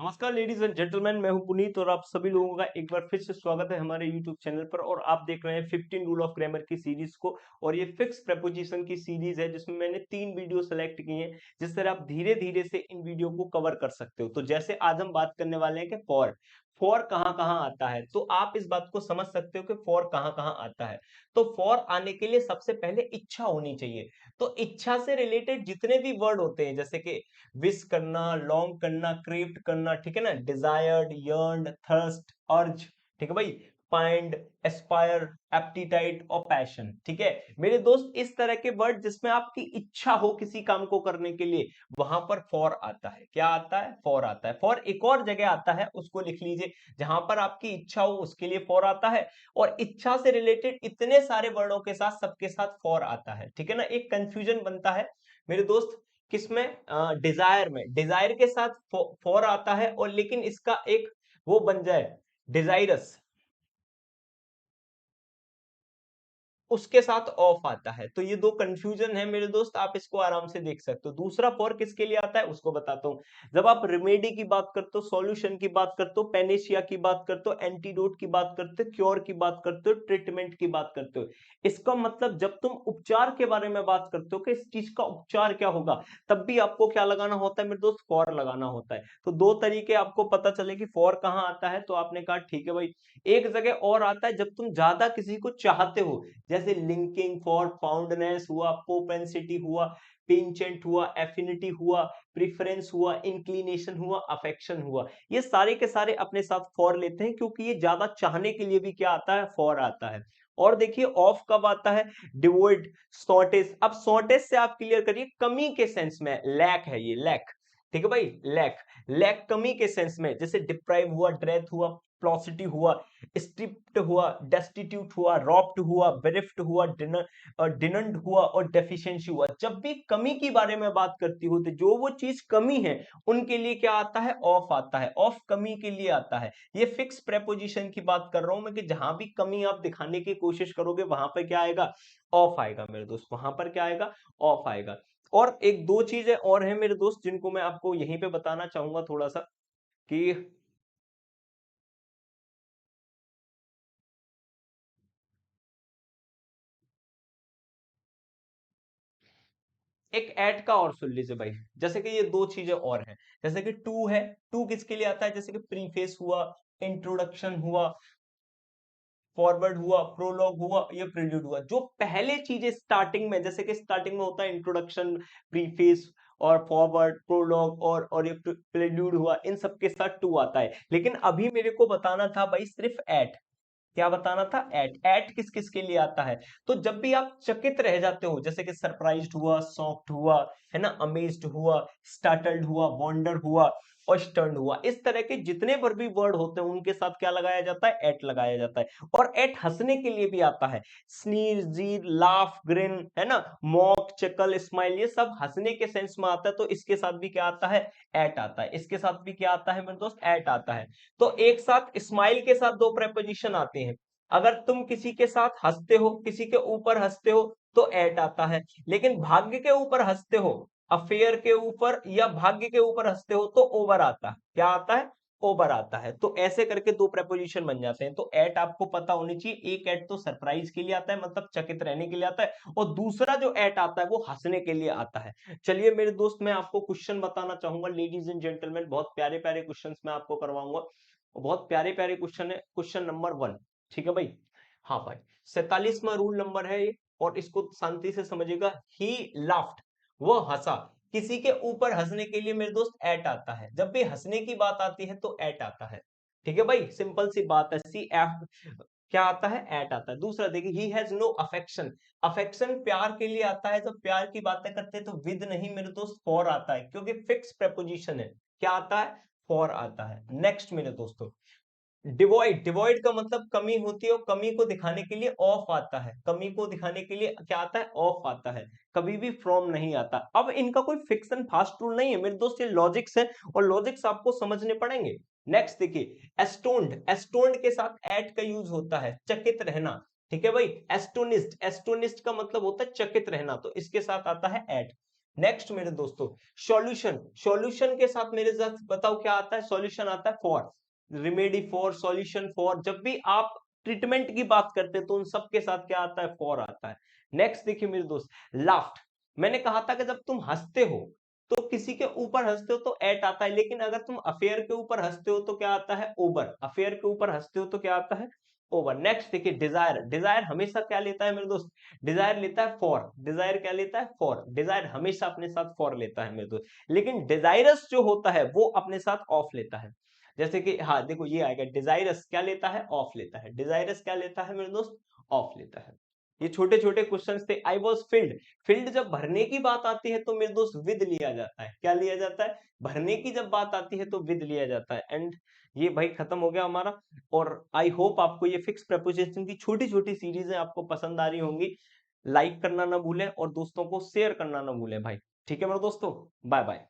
नमस्कार ladies and gentleman, मैं हूं पुनीत और आप सभी लोगों का एक बार फिर से स्वागत है हमारे यूट्यूब चैनल पर। और आप देख रहे हैं 15 रूल ऑफ ग्रामर की सीरीज को। और ये फिक्स प्रेपोजिशन की सीरीज है जिसमें मैंने 3 वीडियो सेलेक्ट किए हैं, जिस तरह आप धीरे धीरे से इन वीडियो को कवर कर सकते हो। तो जैसे आज हम बात करने वाले हैं कि फॉर फॉर कहाँ कहाँ आता है, तो आप इस बात को समझ सकते हो कि फॉर कहाँ कहाँ आता है। तो फॉर आने के लिए सबसे पहले इच्छा होनी चाहिए। तो इच्छा से रिलेटेड जितने भी वर्ड होते हैं, जैसे कि विश करना, लॉन्ग करना, क्रेव्ड करना, ठीक है ना, डिजायर्ड, यर्न्ड, थर्स्ट, अर्ज, ठीक है भाई, फाइंड, एस्पायर, एप्टीटाइट और पैशन। ठीक है मेरे दोस्त, इस तरह के वर्ड जिसमें आपकी इच्छा हो किसी काम को करने के लिए, वहां पर फॉर आता है। क्या आता है? फॉर आता है। फॉर एक और जगह आता है, उसको लिख लीजिए। जहां पर आपकी इच्छा हो उसके लिए फॉर आता है। और इच्छा से रिलेटेड इतने सारे वर्डों के साथ सबके साथ फॉर आता है। ठीक है ना, एक कंफ्यूजन बनता है मेरे दोस्त, किसमें? डिजायर में। डिजायर के साथ फॉर आता है, और लेकिन इसका एक वो बन जाए, डिजाइरस, उसके साथ ऑफ आता है। तो ये दो कंफ्यूजन है मेरे दोस्त, आप इसको आराम से देख सकते हो। दूसरा फॉर किसके लिए आता है उसको बताता हूं। जब आप रेमेडी की बात करते हो, सॉल्यूशन की बात करते हो, पेनेशिया की बात करते हो, एंटीडोट की बात करते हो, क्योर की बात करते हो, ट्रीटमेंट की बात करते हो, इसका मतलब जब तुम उपचार के बारे में बात करते हो कि इस चीज का उपचार क्या होगा, तब भी आपको क्या लगाना होता है मेरे दोस्त? फॉर लगाना होता है। तो दो तरीके आपको पता चले कि फॉर कहां आता है, तो आपने कहा ठीक है भाई। एक जगह और आता है जब तुम ज्यादा किसी को चाहते हो, जैसे लिंकिंग फॉर फाउंडनेस हुआ, प्रोपेंसिटी हुआ, पेंचेंट हुआ, एफिनिटी हुआ, प्रेफरेंस हुआ, इंक्लिनेशन हुआ, अफेक्शन हुआ। ये सारे के सारे अपने साथ फॉर लेते हैं, क्योंकि ये ज्यादा चाहने के लिए भी क्या आता है? फॉर आता है। और देखिए ऑफ कब आता है? डिवोइड, शॉर्टेज। अब शॉर्टेज से आप क्लियर करिए, कमी के सेंस में लैक है, ये लैक। ठीक है भाई, लैक। लैक कमी के सेंस में, जैसे डिप्राइव हुआ, ड्रेथ हुआ, प्लॉसिटी हुआ, स्ट्रिप्ट हुआ, डेस्टिट्यूट हुआ, रॉप्ड हुआ, बेरिफ्ट हुआ, डिनंड हुआ और डेफिशिएंसी हुआ। जब भी कमी के बारे में बात करती हो, तो जो वो चीज कमी है उनके लिए क्या आता है? ऑफ आता है। ऑफ कमी के लिए आता है। ये फिक्स प्रेपोजिशन की बात कर रहा हूं मैं, कि जहां भी कमी आप दिखाने की कोशिश करोगे वहां पर क्या आएगा? ऑफ आएगा मेरे दोस्त। वहां पर क्या आएगा? ऑफ आएगा। और एक दो चीजें और हैं मेरे दोस्त, जिनको मैं आपको यहीं पे बताना चाहूंगा थोड़ा सा, कि एक ऐड का और सुन लीजिए भाई। जैसे कि ये दो चीजें और हैं, जैसे कि टू है। टू किसके लिए आता है? जैसे कि प्रीफेस हुआ, इंट्रोडक्शन हुआ, फॉरवर्ड हुआ, प्रोलॉग हुआ, ये प्रील्यूड हुआ। जो पहले चीजें स्टार्टिंग में, जैसे कि स्टार्टिंग में होता है इंट्रोडक्शन, प्रीफेस और फॉरवर्ड, प्रोलॉग और ये प्रील्यूड हुआ, इन सब के साथ टू आता है। लेकिन अभी मेरे को बताना था भाई सिर्फ एट। क्या बताना था? एट। एट किस किस के लिए आता है? तो जब भी आप चकित रह जाते हो, जैसे कि सरप्राइज्ड हुआ, शॉक्ड हुआ, है ना, अमेज्ड हुआ, स्टार्टल्ड हुआ, वंडर हुआ और स्टर्न हुआ, इस तरह के जितने पर भी वर्ड होते हैं उनके साथ क्या लगाया जाता है? एट लगाया जाता है। और एट हंसने के लिए भी आता है। स्नीर, जीर, लाफ, ग्रिन, है ना, मॉक, चकल, स्माइल, ये सब हंसने के सेंस में आता है। तो इसके साथ भी क्या आता है? एट आता है। इसके साथ भी क्या आता है मेरे दोस्त? एट आता है। तो एक साथ स्माइल के साथ दो प्रेपोजिशन आते हैं। अगर तुम किसी के साथ हंसते हो, किसी के ऊपर हंसते हो, तो एट आता है। लेकिन भाग्य के ऊपर हंसते हो, अफेयर के ऊपर या भाग्य के ऊपर हंसते हो, तो ओवर आता है। क्या आता है? ओवर आता है। तो ऐसे करके दो प्रेपोजिशन बन जाते हैं। तो एट आपको पता होनी चाहिए। एक एट तो सरप्राइज के लिए आता है, मतलब चकित रहने के लिए आता है, और दूसरा जो एट आता है वो हंसने के लिए आता है। चलिए मेरे दोस्त, मैं आपको क्वेश्चन बताना चाहूंगा, लेडीज एंड जेंटलमैन, बहुत प्यारे प्यारे क्वेश्चंस मैं आपको करवाऊंगा। बहुत प्यारे प्यारे क्वेश्चन है। क्वेश्चन नंबर 1, ठीक है भाई? हाँ भाई, 47वां रूल नंबर है ये, और इसको शांति से समझिएगा। ही लाफ्ट, वो हंसा। किसी के ऊपर हंसने के लिए मेरे दोस्त एट आता है। जब भी हंसने की बात आती है तो एट आता है। ठीक है भाई, सिंपल सी बात है। सी एफ क्या आता है? एट आता है। दूसरा देखिए, he has no affection. Affection प्यार के लिए आता है। जब प्यार की बातें करते हैं तो विद नहीं मेरे दोस्त, फॉर आता है, क्योंकि फिक्स प्रेपोजिशन है। क्या आता है? फॉर आता है। नेक्स्ट मेरे दोस्तों, डिवॉइड। डिवॉइड का मतलब कमी होती है, और कमी को दिखाने के लिए ऑफ आता है। कमी को दिखाने के लिए क्या आता है? ऑफ आता है। कभी भी फ्रॉम नहीं आता। अब इनका कोई फिक्सन फास्ट रूल नहीं है मेरे दोस्त, ये लॉजिक्स है, और लॉजिक्स आपको समझने पड़ेंगे। नेक्स्ट देखिए, एस्टोन्ड। एस्टोन्ड के साथ एट का यूज होता है, चकित रहना। ठीक है भाई, एस्टोनिस्ट। एस्टोनिस्ट का मतलब होता है चकित रहना, तो इसके साथ आता है एट। नेक्स्ट मेरे दोस्तों, सॉल्यूशन। सॉल्यूशन के साथ मेरे साथ बताओ क्या आता है? सॉल्यूशन आता है for, remedy for, solution for. जब भी आप ट्रीटमेंट की बात करते हैं तो उन सब के साथ क्या आता है? फॉर आता है। नेक्स्ट देखिए मेरे दोस्त, लाफ्ट। मैंने कहा था कि जब तुम हंसते हो तो किसी के ऊपर हंसते हो तो एट आता है, लेकिन अगर तुम अफेयर के ऊपर हंसते हो तो क्या आता है? ओवर। अफेयर के ऊपर हंसते हो तो क्या आता है? ओवर। नेक्स्ट देखिए, डिजायर। डिजायर हमेशा क्या लेता है मेरे दोस्त? डिजायर लेता है फॉर। डिजायर क्या लेता है? फॉर। डिजायर हमेशा अपने साथ फॉर लेता है मेरे दोस्त। लेकिन डिजायरस जो होता है वो अपने साथ ऑफ लेता है। जैसे कि हाँ देखो ये आएगा, डिजायरस क्या लेता है? ऑफ लेता है। डिजायरस क्या लेता है मेरे दोस्त? ऑफ लेता है। ये छोटे छोटे क्वेश्चन थे। I was filled. फिल्ड जब भरने की बात आती है तो मेरे दोस्त विद लिया जाता है। क्या लिया जाता है? भरने की जब बात आती है तो विद लिया जाता है। एंड ये भाई खत्म हो गया हमारा। और आई होप आपको ये फिक्स प्रपोजिशन की छोटी छोटी सीरीजें आपको पसंद आ रही होंगी। लाइक करना ना भूलें और दोस्तों को शेयर करना ना भूलें भाई। ठीक है मेरे दोस्तों, बाय बाय।